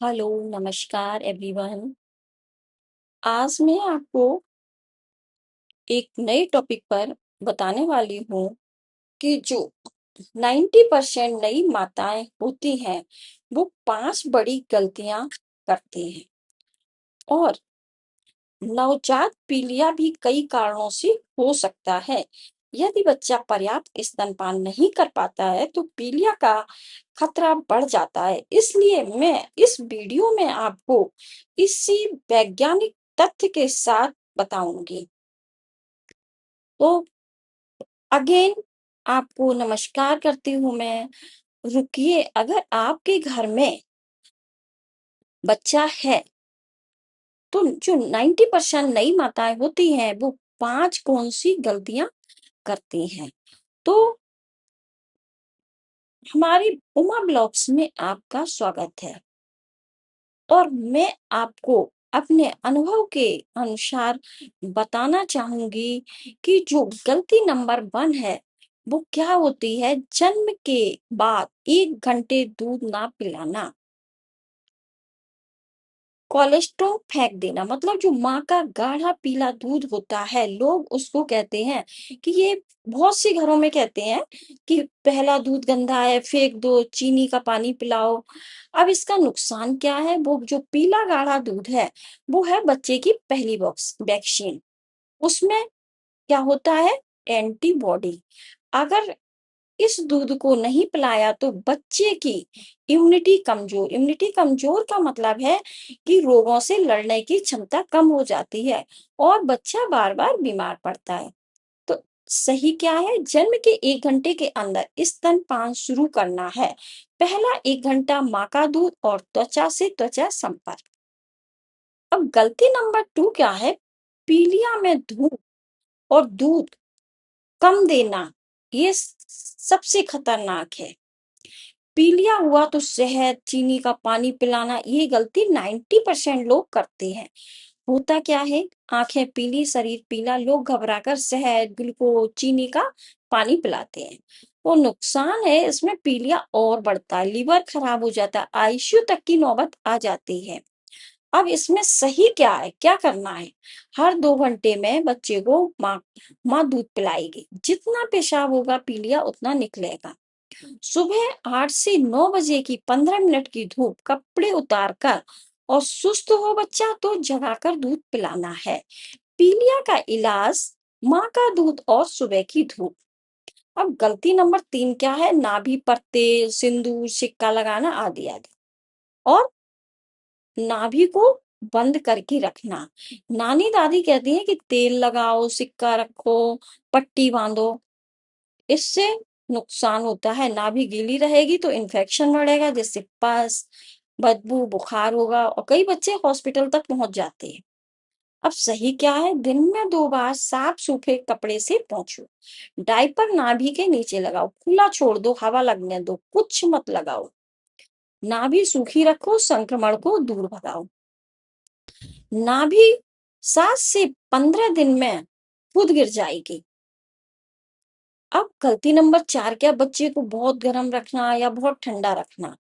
Hello, नमस्कार everyone. आज मैं आपको एक नए टॉपिक पर बताने वाली हूँ कि जो 90% नई माताएं होती हैं, वो 5 बड़ी गलतियां करती हैं और नवजात पीलिया भी कई कारणों से हो सकता है। यदि बच्चा पर्याप्त स्तनपान नहीं कर पाता है, तो पीलिया का खतरा बढ़ जाता है। इसलिए मैं इस वीडियो में आपको इसी वैज्ञानिक तथ्य के साथ बताऊंगी। तो अगेन आपको नमस्कार करती हूँ मैं। रुकिए, अगर आपके घर में बच्चा है, तो जो 90% नई माताएं होती हैं, वो 5 कौन सी गलतियां करती हैं। तो हमारी उमा ब्लॉग्स में आपका स्वागत है और मैं आपको अपने अनुभव के अनुसार बताना चाहूंगी कि जो गलती नंबर 1 है, वो क्या होती है। जन्म के बाद 1 घंटे दूध ना पिलाना। कोलेस्ट्रॉल फेंक देना, मतलब जो माँ का गाढ़ा पीला दूध होता है, लोग उसको कहते हैं कि ये, बहुत से घरों में कहते हैं कि पहला दूध गंदा है, फेंक दो, चीनी का पानी पिलाओ। अब इसका नुकसान क्या है? वो जो पीला गाढ़ा दूध है, वो है बच्चे की पहली बॉक्स वैक्सीन। उसमें क्या होता है? एंटीबॉडी। अगर इस दूध को नहीं पिलाया तो बच्चे की इम्यूनिटी कमजोर का मतलब है कि रोगों से लड़ने की क्षमता कम हो जाती है और बच्चा बार बार बीमार पड़ता है। तो सही क्या है? जन्म के 1 घंटे के अंदर स्तनपान शुरू करना है। पहला 1 घंटा माँ का दूध और त्वचा से त्वचा संपर्क। अब गलती नंबर 2 क्या है? पीलिया में धूप और दूध कम देना, ये सबसे खतरनाक है। पीलिया हुआ तो शहद, चीनी का पानी पिलाना, ये गलती 90% लोग करते हैं। होता क्या है? आंखें पीली, शरीर पीला, लोग घबराकर शहद, ग्लूकोज, चीनी का पानी पिलाते हैं। वो नुकसान है, इसमें पीलिया और बढ़ता है, लीवर खराब हो जाता है, आईसीयू तक की नौबत आ जाती है। अब इसमें सही क्या है, क्या करना है? हर 2 घंटे में बच्चे को माँ दूध पिलाएगी। जितना पेशाब होगा, पीलिया उतना निकलेगा। सुबह 8 से 9 बजे की 15 मिनट की धूप, कपड़े उतार कर, और सुस्त हो बच्चा तो जगाकर दूध पिलाना है। पीलिया का इलाज माँ का दूध और सुबह की धूप। अब गलती नंबर 3 क्या है? नाभि पर तेल, सिंदूर, सिक्का लगाना आदि आदि। और नाभि को बंद करके रखना। नानी दादी कहती है कि तेल लगाओ, सिक्का रखो, पट्टी बांधो। इससे नुकसान होता है, नाभि गीली रहेगी तो इन्फेक्शन बढ़ेगा, जिससे पस, बदबू, बुखार होगा और कई बच्चे हॉस्पिटल तक पहुंच जाते हैं। अब सही क्या है? दिन में 2 बार साफ सूखे कपड़े से पोंछो। डायपर नाभि के नीचे लगाओ, खुला छोड़ दो, हवा लगने दो, कुछ मत लगाओ। नाभि सूखी रखो, संक्रमण को दूर भगाओ। नाभि 7 से 15 दिन में खुद गिर जाएगी। अब गलती नंबर 4 क्या? बच्चे को बहुत गर्म रखना या बहुत ठंडा रखना।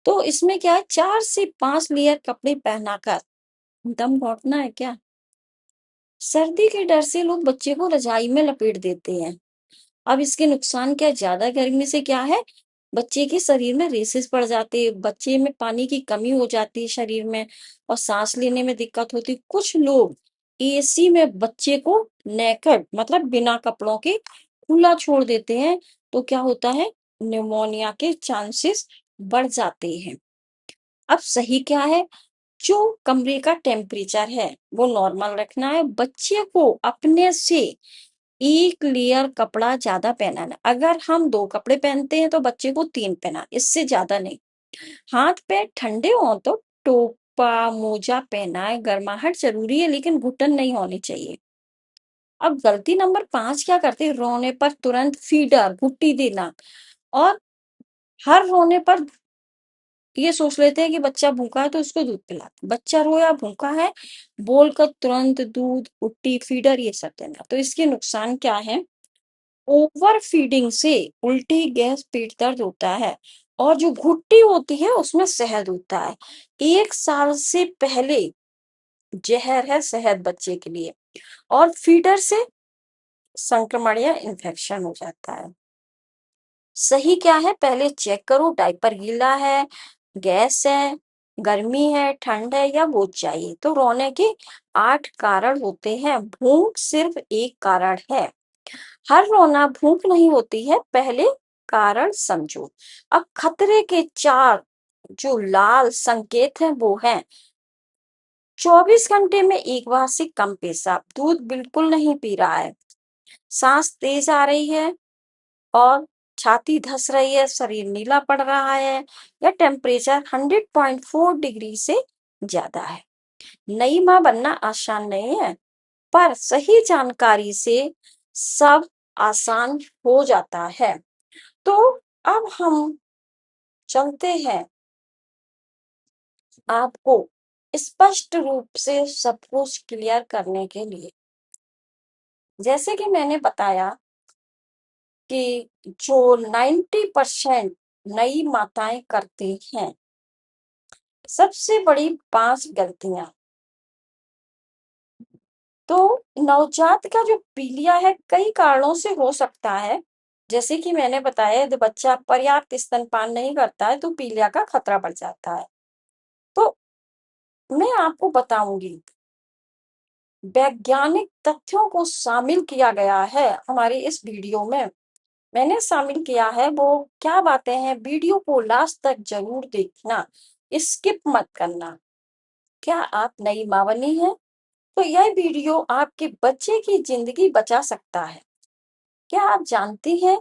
तो इसमें क्या है? 4 से 5 लेयर कपड़े पहनाकर दम घोंटना है क्या? सर्दी के डर से लोग बच्चे को रजाई में लपेट देते हैं। अब इसके नुकसान क्या? ज्यादा गर्मी से क्या है? बच्चे के शरीर में रेसेस पड़ जाते हैं, बच्चे में पानी की कमी हो जाती है शरीर में, और सांस लेने में दिक्कत होती है। कुछ लोग एसी में बच्चे को नेकेड, मतलब बिना कपड़ों के, खुला छोड़ देते हैं। तो क्या होता है? निमोनिया के चांसेस बढ़ जाते हैं। अब सही क्या है? जो कमरे का टेम्परेचर है, वो नॉर्मल रखना है। बच्चे को अपने से 1 लेयर कपड़ा ज्यादा पहनाना। अगर हम 2 कपड़े पहनते हैं तो बच्चे को 3 पहना, इससे ज्यादा नहीं। हाथ पैर ठंडे हो तो टोपा, मोजा पहनाए। गर्माहट जरूरी है, लेकिन घुटन नहीं होनी चाहिए। अब गलती नंबर 5 क्या करते हैं? रोने पर तुरंत फीडर, घुट्टी देना। और हर रोने पर ये सोच लेते हैं कि बच्चा भूखा है तो उसको दूध पिलाते। बच्चा रोया, भूखा है, बोलकर तुरंत दूध, घुट्टी, फीडर ये सब देना। तो इसके नुकसान क्या है? ओवर फीडिंग से उल्टी, गैस, पेट दर्द होता है। और जो घुट्टी होती है उसमें शहद होता है। 1 साल से पहले ज़हर है शहद बच्चे के लिए, और फीडर से संक्रमण या इन्फेक्शन हो जाता है। सही क्या है, पहले चेक करो, डायपर गीला है, गैस है, गर्मी है, ठंड है या बोझ चाहिए। तो रोने के 8 कारण होते हैं, भूख सिर्फ एक कारण है। हर रोना भूख नहीं होती है, पहले कारण समझो। अब खतरे के 4 जो लाल संकेत हैं वो हैं: 24 घंटे में एक बार से कम पेशाब, दूध बिल्कुल नहीं पी रहा है, सांस तेज आ रही है और छाती धस रही है, शरीर नीला पड़ रहा है, या टेम्परेचर 100.4 डिग्री से ज्यादा है। नई माँ बनना आसान नहीं है, पर सही जानकारी से सब आसान हो जाता है। तो अब हम चलते हैं आपको स्पष्ट रूप से सब कुछ क्लियर करने के लिए। जैसे कि मैंने बताया कि जो 90% नई माताएं करती हैं, सबसे बड़ी 5 गलतियां। तो नवजात का जो पीलिया है कई कारणों से हो सकता है। जैसे कि मैंने बताया, यदि बच्चा पर्याप्त स्तनपान नहीं करता है तो पीलिया का खतरा बढ़ जाता है। तो मैं आपको बताऊंगी, वैज्ञानिक तथ्यों को शामिल किया गया है हमारी इस वीडियो में। मैंने शामिल किया है, वो क्या बातें हैं, वीडियो को लास्ट तक जरूर देखना, स्किप मत करना। क्या आप नई माँ बनी हैं? तो यह वीडियो आपके बच्चे की जिंदगी बचा सकता है। क्या आप जानती हैं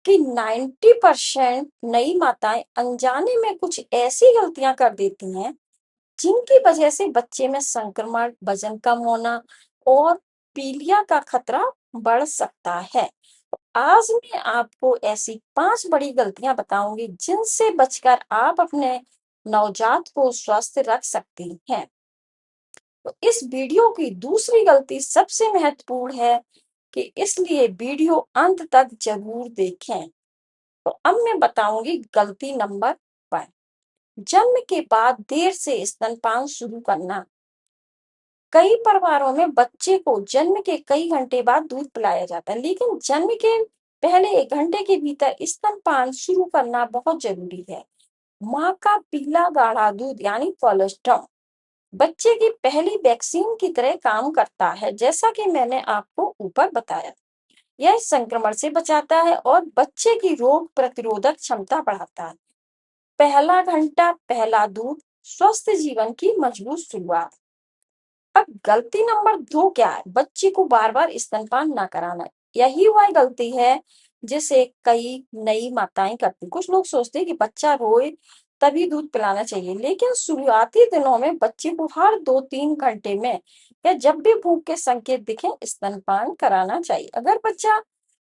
कि 90% नई माताएं अनजाने में कुछ ऐसी गलतियां कर देती हैं जिनकी वजह से बच्चे में संक्रमण, वजन कम होना और पीलिया का खतरा बढ़ सकता है। आज मैं आपको ऐसी 5 बड़ी गलतियां बताऊंगी जिनसे बचकर आप अपने नवजात को स्वस्थ रख सकती हैं। तो इस वीडियो की दूसरी गलती सबसे महत्वपूर्ण है, कि इसलिए वीडियो अंत तक जरूर देखें। तो अब मैं बताऊंगी गलती नंबर 1। जन्म के बाद देर से स्तनपान शुरू करना। कई परिवारों में बच्चे को जन्म के कई घंटे बाद दूध पिलाया जाता है, लेकिन जन्म के पहले 1 घंटे के भीतर स्तनपान शुरू करना बहुत जरूरी है। माँ का पीला गाढ़ा दूध यानी कोलेस्ट्रॉल बच्चे की पहली वैक्सीन की तरह काम करता है, जैसा कि मैंने आपको ऊपर बताया। यह संक्रमण से बचाता है और बच्चे की रोग प्रतिरोधक क्षमता बढ़ाता है। पहला घंटा पहला दूध, स्वस्थ जीवन की मजबूत शुरुआत। अब गलती नंबर 2 क्या है, बच्चे को बार बार स्तनपान ना कराना। यही वह गलती है जिसे कई नई माताएं करती। कुछ लोग सोचते हैं कि बच्चा रोए तभी दूध पिलाना चाहिए, लेकिन शुरुआती दिनों में बच्चे को हर 2-3 घंटे में या जब भी भूख के संकेत दिखे स्तनपान कराना चाहिए। अगर बच्चा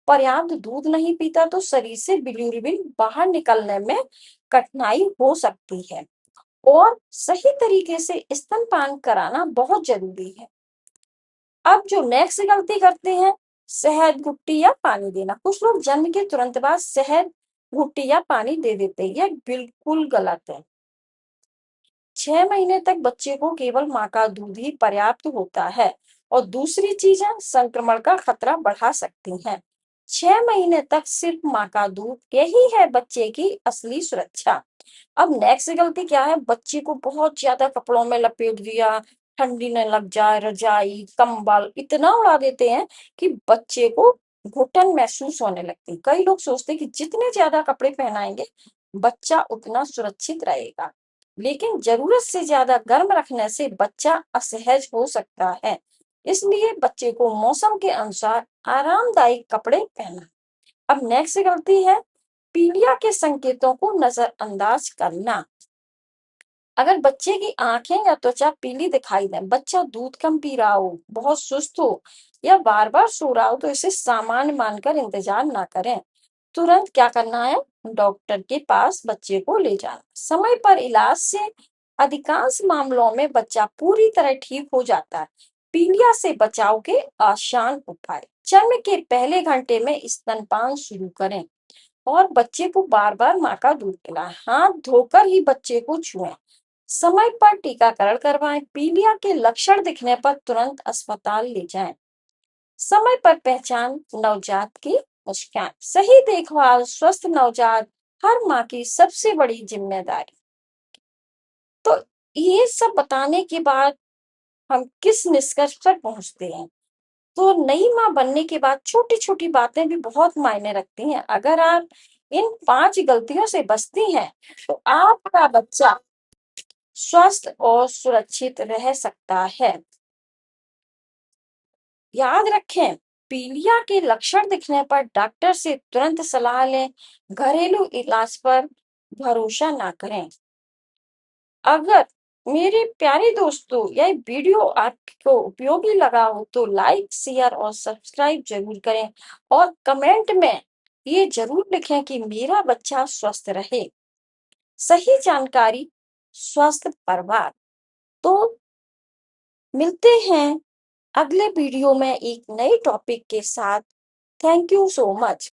पर्याप्त दूध नहीं पीता तो शरीर से बिलीरुबिन बाहर निकलने में कठिनाई हो सकती है, और सही तरीके से स्तनपान कराना बहुत जरूरी है। अब जो नेक्स्ट गलती करते हैं, शहद, घुट्टी या पानी देना। कुछ लोग जन्म के तुरंत बाद शहद, घुट्टी या पानी दे देते हैं, यह बिल्कुल गलत है। 6 महीने तक बच्चे को केवल माँ का दूध ही पर्याप्त होता है, और दूसरी चीजें संक्रमण का खतरा बढ़ा सकती हैं। 6 महीने तक सिर्फ माँ का दूध, यही है बच्चे की असली सुरक्षा। अब नेक्स्ट गलती क्या है, बच्चे को बहुत ज्यादा कपड़ों में लपेट दिया, ठंडी न लग जाए, रजाई कंबल इतना उड़ा देते हैं कि बच्चे को घुटन महसूस होने लगती। कई लोग सोचते हैं कि जितने ज्यादा कपड़े पहनाएंगे बच्चा उतना सुरक्षित रहेगा, लेकिन जरूरत से ज्यादा गर्म रखने से बच्चा असहज हो सकता है। इसलिए बच्चे को मौसम के अनुसार आरामदायक कपड़े पहना। अब नेक्स्ट गलती है पीलिया के संकेतों को नजरअंदाज करना। अगर बच्चे की आंखें या त्वचा पीली दिखाई दे, बच्चा दूध कम पी रहा हो, बहुत सुस्त हो या बार बार सो रहा हो, तो इसे सामान्य मानकर इंतजार ना करें। तुरंत क्या करना है, डॉक्टर के पास बच्चे को ले जाना। समय पर इलाज से अधिकांश मामलों में बच्चा पूरी तरह ठीक हो जाता है। पीलिया से बचाव के आसान उपाय: जन्म के पहले घंटे में स्तनपान शुरू करें। और बच्चे को बार-बार माँ का दूध पिलाएं। हाथ धोकर ही बच्चे को छुएं। समय पर टीकाकरण करवाएं। पीलिया के लक्षण दिखने पर तुरंत अस्पताल ले जाएं। समय पर पहचान नवजात की मुस्कान। सही देखभाल स्वस्थ नवजात हर माँ की सबसे बड़ी जिम्मेदारी। तो ये सब बताने के बाद हम किस निष्कर्ष पर पहुंचते हैं? तो नई माँ बनने के बाद छोटी-छोटी बातें भी बहुत मायने रखती हैं। अगर आप इन 5 गलतियों से बचती हैं, तो आपका बच्चा स्वस्थ और सुरक्षित रह सकता है। याद रखें, पीलिया के लक्षण दिखने पर डॉक्टर से तुरंत सलाह लें। घरेलू इलाज पर भरोसा ना करें। अगर मेरे प्यारे दोस्तों यह वीडियो आपको उपयोगी लगा हो तो लाइक शेयर और सब्सक्राइब जरूर करें और कमेंट में ये जरूर लिखें कि मेरा बच्चा स्वस्थ रहे। सही जानकारी स्वस्थ परिवार। तो मिलते हैं अगले वीडियो में एक नए टॉपिक के साथ। Thank you so much.